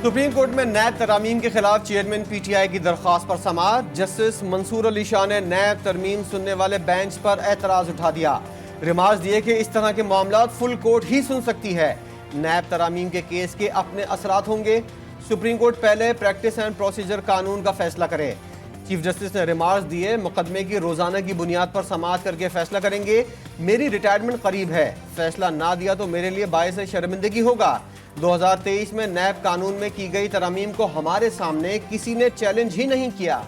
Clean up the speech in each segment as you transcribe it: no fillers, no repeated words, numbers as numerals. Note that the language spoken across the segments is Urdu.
سپریم کورٹ میں نیب ترامیم کے خلاف چیئرمین پی ٹی آئی کی درخواست پر سماعت۔ جسٹس منصور علی شاہ نے نیب ترمیم سننے والے بینچ پر اعتراض اٹھا دیا۔ ریمارکس دیے کہ اس طرح کے معاملات فل کورٹ ہی سن سکتی ہے۔ نیب ترامیم کے کیس کے اپنے اثرات ہوں گے۔ سپریم کورٹ پہلے پریکٹس اینڈ پروسیجر قانون کا فیصلہ کرے۔ چیف جسٹس نے ریمارکس دیے، مقدمے کی روزانہ کی بنیاد پر سماعت کر کے فیصلہ کریں گے۔ میری ریٹائرمنٹ قریب ہے، فیصلہ نہ دیا تو میرے لیے باعث شرمندگی ہوگا۔ 2023 میں نیب قانون میں کی گئی ترامیم کو ہمارے سامنے کسی نے چیلنج ہی نہیں کیا۔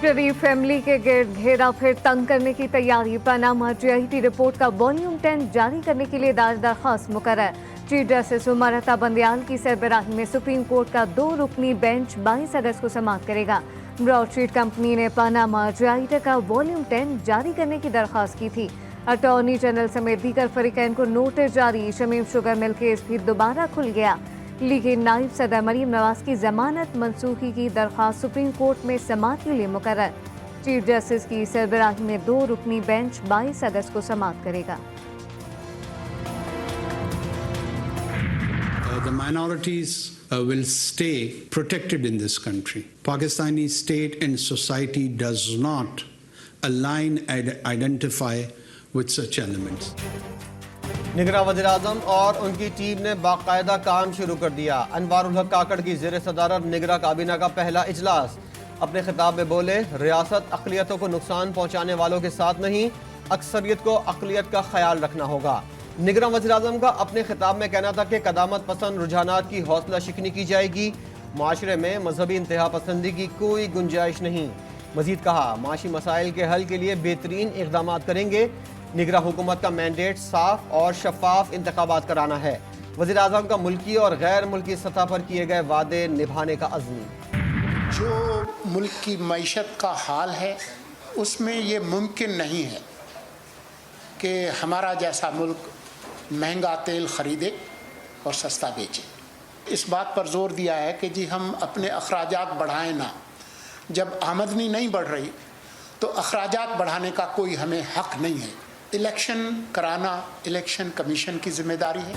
شریف فیملی کے گرد گھیرا پھر تنگ کرنے کی تیاری۔ Panama J I T report کا والیوم 10 جاری کرنے کے لیے درخواست مقرر۔ چیف جسٹس عمارتا بندیال کی سربراہی میں سپریم کورٹ کا 2 رکنی بینچ 22 اگست کو سماعت کرے گا۔ براڈ شیٹ کمپنی نے پاناما جی آئی ٹی کا والیوم 10 جاری کرنے کی درخواست کی تھی۔ اٹارنی جنرل سمیت دیگر فریقین کو نوٹس جاری۔ شمیم شوگر مل کیس بھی دوبارہ کھل گیا، لیکن نائب صدر مریم نواز کی ضمانت منسوخی کی درخواست سپریم کورٹ میں سماعت کے لیے مقرر۔ چیف جسٹس کی سربراہی میں 2 رکنی بینچ 22 اگست کو سماعت کرے گا۔ The minorities will stay protected in this country. Pakistani state and society does not align and identify with such elements. نگراں وزیر اعظم اور ان کی ٹیم نے باقاعدہ کام شروع کر دیا۔ انوار الحق کاکڑ کی زیر صدارت نگراں کابینہ کا پہلا اجلاس۔ اپنے خطاب میں بولے، ریاست اقلیتوں کو نقصان پہنچانے والوں کے ساتھ نہیں، اکثریت کو اقلیت کا خیال رکھنا ہوگا۔ نگراں وزیر اعظم کا اپنے خطاب میں کہنا تھا کہ قدامت پسند رجحانات کی حوصلہ شکنی کی جائے گی، معاشرے میں مذہبی انتہا پسندی کی کوئی گنجائش نہیں۔ مزید کہا، معاشی مسائل کے حل کے لیے بہترین اقدامات کریں گے۔ نگراں حکومت کا مینڈیٹ صاف اور شفاف انتخابات کرانا ہے۔ وزیر اعظم کا ملکی اور غیر ملکی سطح پر کیے گئے وعدے نبھانے کا عزم۔ جو ملک کی معیشت کا حال ہے اس میں یہ ممکن نہیں ہے کہ ہمارا جیسا ملک مہنگا تیل خریدے اور سستا بیچے۔ اس بات پر زور دیا ہے کہ جی ہم اپنے اخراجات بڑھائیں نہ۔ جب آمدنی نہیں بڑھ رہی تو اخراجات بڑھانے کا کوئی ہمیں حق نہیں ہے۔ الیکشن کرانا الیکشن کمیشن کی ذمہ داری ہے۔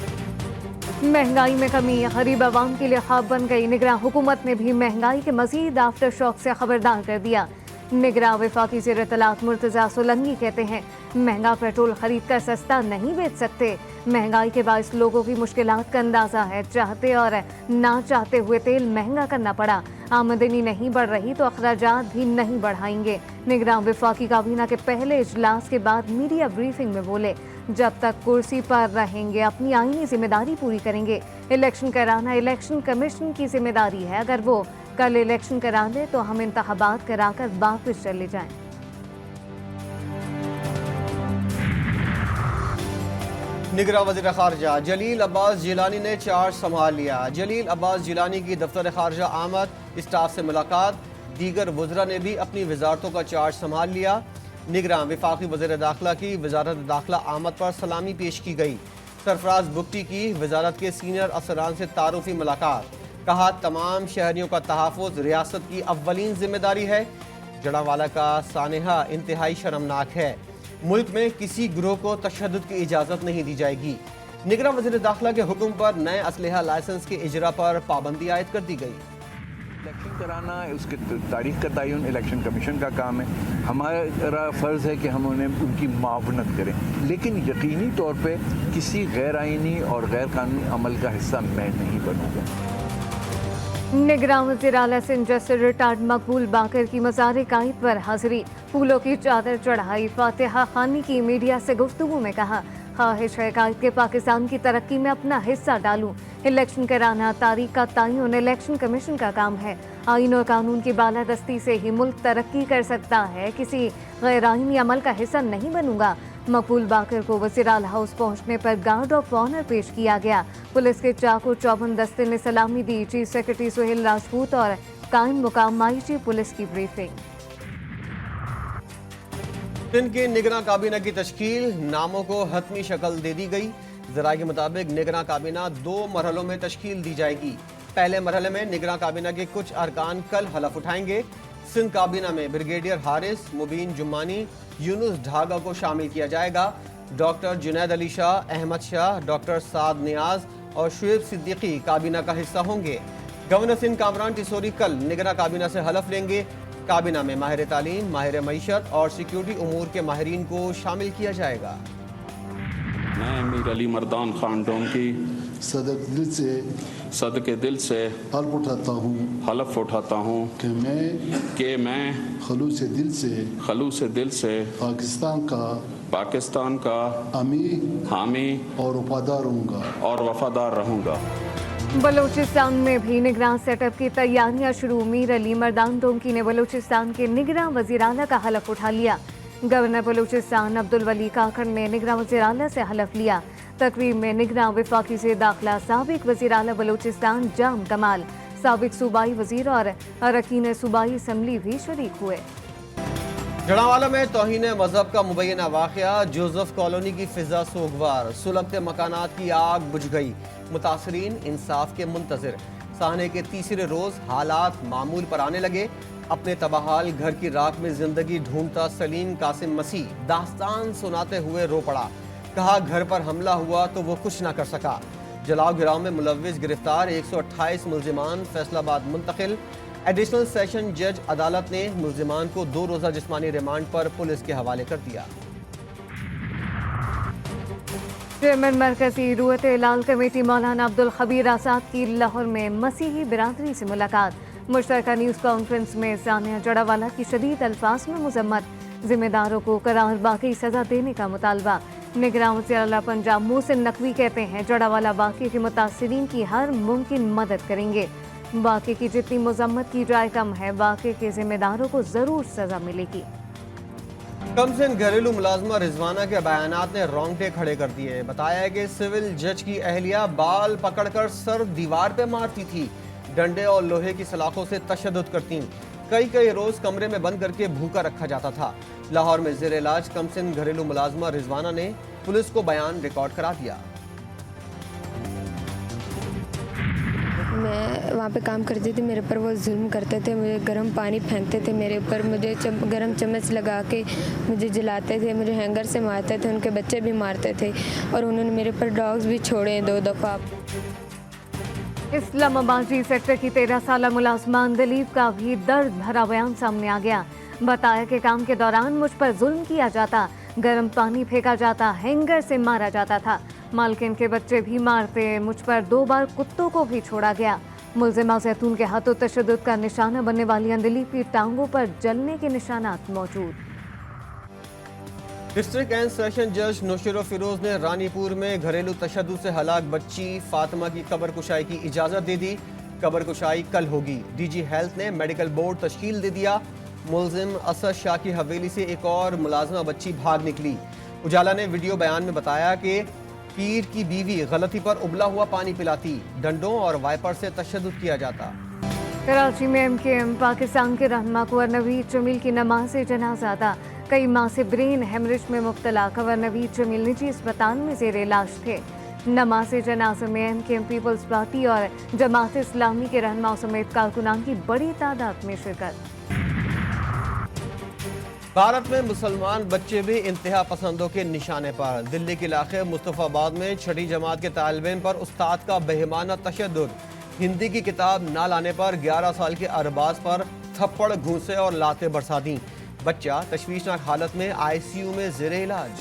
مہنگائی میں کمی غریب عوام کے لیے خواب بن گئی۔ نگراں حکومت نے بھی مہنگائی کے مزید آفٹر شاک سے خبردار کر دیا۔ نگراں وفاقی زیر اطلاعات مرتضیٰ سولنگی کہتے ہیں، مہنگا پیٹرول خرید کر سستا نہیں بیچ سکتے۔ مہنگائی کے باعث لوگوں کی مشکلات کا اندازہ ہے۔ چاہتے اور نہ چاہتے ہوئے تیل مہنگا کرنا پڑا۔ آمدنی نہیں بڑھ رہی تو اخراجات بھی نہیں بڑھائیں گے۔ نگراں وفاقی کابینہ کے پہلے اجلاس کے بعد میڈیا بریفنگ میں بولے، جب تک کرسی پر رہیں گے اپنی آئینی ذمہ داری پوری کریں گے۔ الیکشن کرانا الیکشن کمیشن کی ذمہ داری ہے۔ اگر وہ کل الیکشن کرا دے تو ہم انتخابات کرا کر واپس چلے جائیں۔ نگراں وزیر خارجہ جلیل عباس جیلانی نے چارج سنبھال لیا۔ جلیل عباس جیلانی کی دفتر خارجہ آمد، اسٹاف سے ملاقات، دیگر وزراء نے بھی اپنی وزارتوں کا چارج سنبھال لیا۔ نگراں وفاقی وزیر داخلہ کی وزارت داخلہ آمد پر سلامی پیش کی گئی۔ سرفراز بگٹی کی وزارت کے سینئر افسران سے تعارفی ملاقات۔ کہا، تمام شہریوں کا تحفظ ریاست کی اولین ذمہ داری ہے۔ جڑاوالا کا سانحہ انتہائی شرمناک ہے۔ ملک میں کسی گروہ کو تشدد کی اجازت نہیں دی جائے گی۔ نگراں وزیر داخلہ کے حکم پر نئے اسلحہ لائسنس کے اجرا پر پابندی عائد کر دی گئی۔ الیکشن کرانا اس کے تاریخ کا تعین الیکشن کمیشن کا کام ہے۔ ہمارا فرض ہے کہ ہم انہیں ان کی معاونت کریں، لیکن یقینی طور پہ کسی غیر آئینی اور غیر قانونی عمل کا حصہ میں نہیں بنوں گا۔ نگراں وزیر اعلیٰ سندھ جسٹس ریٹائرڈ مقبول باقر کی مزار قائد پر حاضری، پھولوں کی چادر چڑھائی۔ فاتحہ خوانی کی میڈیا سے گفتگو میں کہا، خواہش ہے قائد کے پاکستان کی ترقی میں اپنا حصہ ڈالوں۔ الیکشن کرانا تاریخ کا تعین الیکشن کمیشن کا کام ہے۔ آئین اور قانون کی بالادستی سے ہی ملک ترقی کر سکتا ہے، کسی غیر آئینی عمل کا حصہ نہیں بنوں گا۔ مقبول باقر کو وزیر اعلیٰ ہاؤس پہنچنے پر گارڈ آف آنر پیش کیا گیا۔ پولیس کے چاقو چوبند دستے نے سلامی دی۔ چیف سیکرٹری سہیل راجپوت اور قائم مقام آئی جی پولیس کی بریفنگ۔ سندھ کے نگراں کابینہ کی تشکیل، ناموں کو حتمی شکل دے دی گئی۔ ذرائع کے مطابق نگراں کابینہ 2 مرحلوں میں تشکیل دی جائے گی۔ پہلے مرحلے میں نگراں کابینہ کے کچھ ارکان کل حلف اٹھائیں گے۔ سندھ کابینہ میں بریگیڈیئر حارث، مبین جمانی، یونس ڈھاگا کو شامل کیا جائے گا۔ ڈاکٹر جنید علی شاہ، احمد شاہ، ڈاکٹر سعد نیاز اور شعیب صدیقی کابینہ کا حصہ ہوں گے۔ گورنر سندھ کامران ٹیسوری کل نگراں کابینہ سے حلف لیں گے۔ کابینہ میں ماہر تعلیم، ماہر معیشت اور سیکیورٹی امور کے ماہرین کو شامل کیا جائے گا۔ میں امیر علی مردان خان ڈونکی صدقے دل سے حلف اٹھاتا ہوں کہ میں خلوص دل سے پاکستان کا حامی اور وفادار رہوں گا۔ بلوچستان میں بھی نگراں سیٹ اپ کی تیاریاں شروع۔ امیر علی مردان ڈونکی نے بلوچستان کے نگراں وزیر اعلیٰ کا حلف اٹھا لیا۔ گورنر بلوچستان عبدالولی کاکڑ نے نگراں وزیر اعلیٰ سے حلف لیا۔ تقریب میں نگراں وفاقی سے داخلہ سابق وزیر اعلیٰ بلوچستان جام کمال، سابق صوبائی وزیر اور اراکین صوبائی اسمبلی بھی شریک ہوئے۔ جڑاوالا میں توہین مذہب کا مبینہ واقعہ، جوزف کالونی کی فضا سوگوار، سلگتے مکانات کی آگ بجھ گئی، متاثرین انصاف کے منتظر۔ سانے کے تیسرے روز حالات معمول پر آنے لگے۔ اپنے تباہال گھر کی راکھ میں زندگی ڈھونڈتا سلیم قاسم مسیح داستان سناتے ہوئے رو پڑا۔ کہا گھر پر حملہ ہوا تو وہ کچھ نہ کر سکا۔ جلاؤ گراؤ میں ملوث گرفتار 128 ملزمان فیصل آباد منتقل۔ ایڈیشنل سیشن جج عدالت نے ملزمان کو 2 روزہ جسمانی ریمانڈ پر پولیس کے حوالے کر دیا۔ چیئرمین مرکزی رویت ہلال کمیٹی مولانا عبدالخبیر آزاد کی لاہور میں مسیحی برادری سے ملاقات۔ مشترکہ نیوز کانفرنس میں ثانیہ جڑاوالا کی شدید الفاظ میں مذمت، ذمہ داروں کو قرار باقی سزا دینے کا مطالبہ۔ نگراں وزیر اعلیٰ پنجاب محسن نقوی کہتے ہیں جڑاوالا واقعے کے متاثرین کی ہر ممکن مدد کریں گے۔ واقعے کی جتنی مذمت کی جائے کم ہے، واقعے کے ذمہ داروں کو ضرور سزا ملے گی۔ کمسن گھریلو ملازمہ رضوانہ کے بیانات نے رونگٹے کھڑے کر دیے۔ بتایا ہے کہ سول جج کی اہلیہ بال پکڑ کر سر دیوار پہ مارتی تھی، ڈنڈے اور لوہے کی سلاخوں سے تشدد کرتی، کئی روز کمرے میں بند کر کے بھوکا رکھا جاتا تھا۔ لاہور میں زیر علاج کمسن گھریلو ملازمہ رضوانہ نے پولیس کو بیان ریکارڈ کرا دیا۔ میں وہاں پہ کام کرتی تھی، میرے پر وہ ظلم کرتے تھے، مجھے گرم پانی پھینکتے تھے میرے اوپر، مجھے گرم چمچ لگا کے مجھے جلاتے تھے، مجھے ہینگر سے مارتے تھے، ان کے بچے بھی مارتے تھے، اور انہوں نے میرے پر ڈاگز بھی چھوڑے 2 دفعہ۔ اسلام آباد جی سیکٹر کی 13 سالہ ملازمہ اندلیب کا بھی درد بھرا بیان سامنے آ گیا۔ بتایا کہ کام کے دوران مجھ پر ظلم کیا جاتا، گرم پانی پھینکا جاتا، ہینگر سے مارا جاتا تھا، مالکن کے بچے بھی مارتے، مجھ پر 2 بار کتوں کو بھی چھوڑا گیا۔ ملزمہ زیتون کے ہاتھوں تشدد کا نشانہ بننے والی اندلیب کی ٹانگوں پر جلنے کے نشانات موجود۔ ڈسٹرکٹ اینڈ سیشن جج نوشیر فیروز نے رانی پور میں گھریلو تشدد سے ہلاک بچی فاطمہ کی قبر کشائی کی اجازت دے دی۔ قبر کشائی کل ہوگی۔ ڈی جی ہیلتھ نے میڈیکل بورڈ تشکیل دے دیا۔ ملزم اسد شاہ کی حویلی سے ایک اور ملازمہ بچی بھاگ نکلی۔ اجالا نے ویڈیو بیان میں بتایا کہ پیر کی بیوی غلطی پر ابلا ہوا پانی پلاتی، ڈنڈوں اور وائپر سے تشدد کیا جاتا۔ کراچی میں ایم کے ایم پاکستان کے رہنما کنور نوید جمیل کی نماز جنازہ ادا۔ کئی ماہ سے برین ہیمریج میں مبتلا کنور نوید جمیل نجی اسپتال میں زیر علاج تھے۔ نماز جنازہ میں ایم کے ایم پیپلز پارٹی اور جماعت اسلامی کے رہنماؤں سمیت کارکنان کی بڑی تعداد میں شرکت۔ بھارت میں مسلمان بچے بھی انتہا پسندوں کے نشانے پر۔ دلی کے علاقے مصطفیٰ آباد میں 6ٹھی جماعت کے طالب علم پر استاد کا بہیمانہ تشدد۔ ہندی کی کتاب نہ لانے پر 11 سال کے ارباز پر تھپڑ، گھونسے اور لاتیں برسا دیں۔ بچہ تشویشناک حالت میں ICU میں زیر علاج۔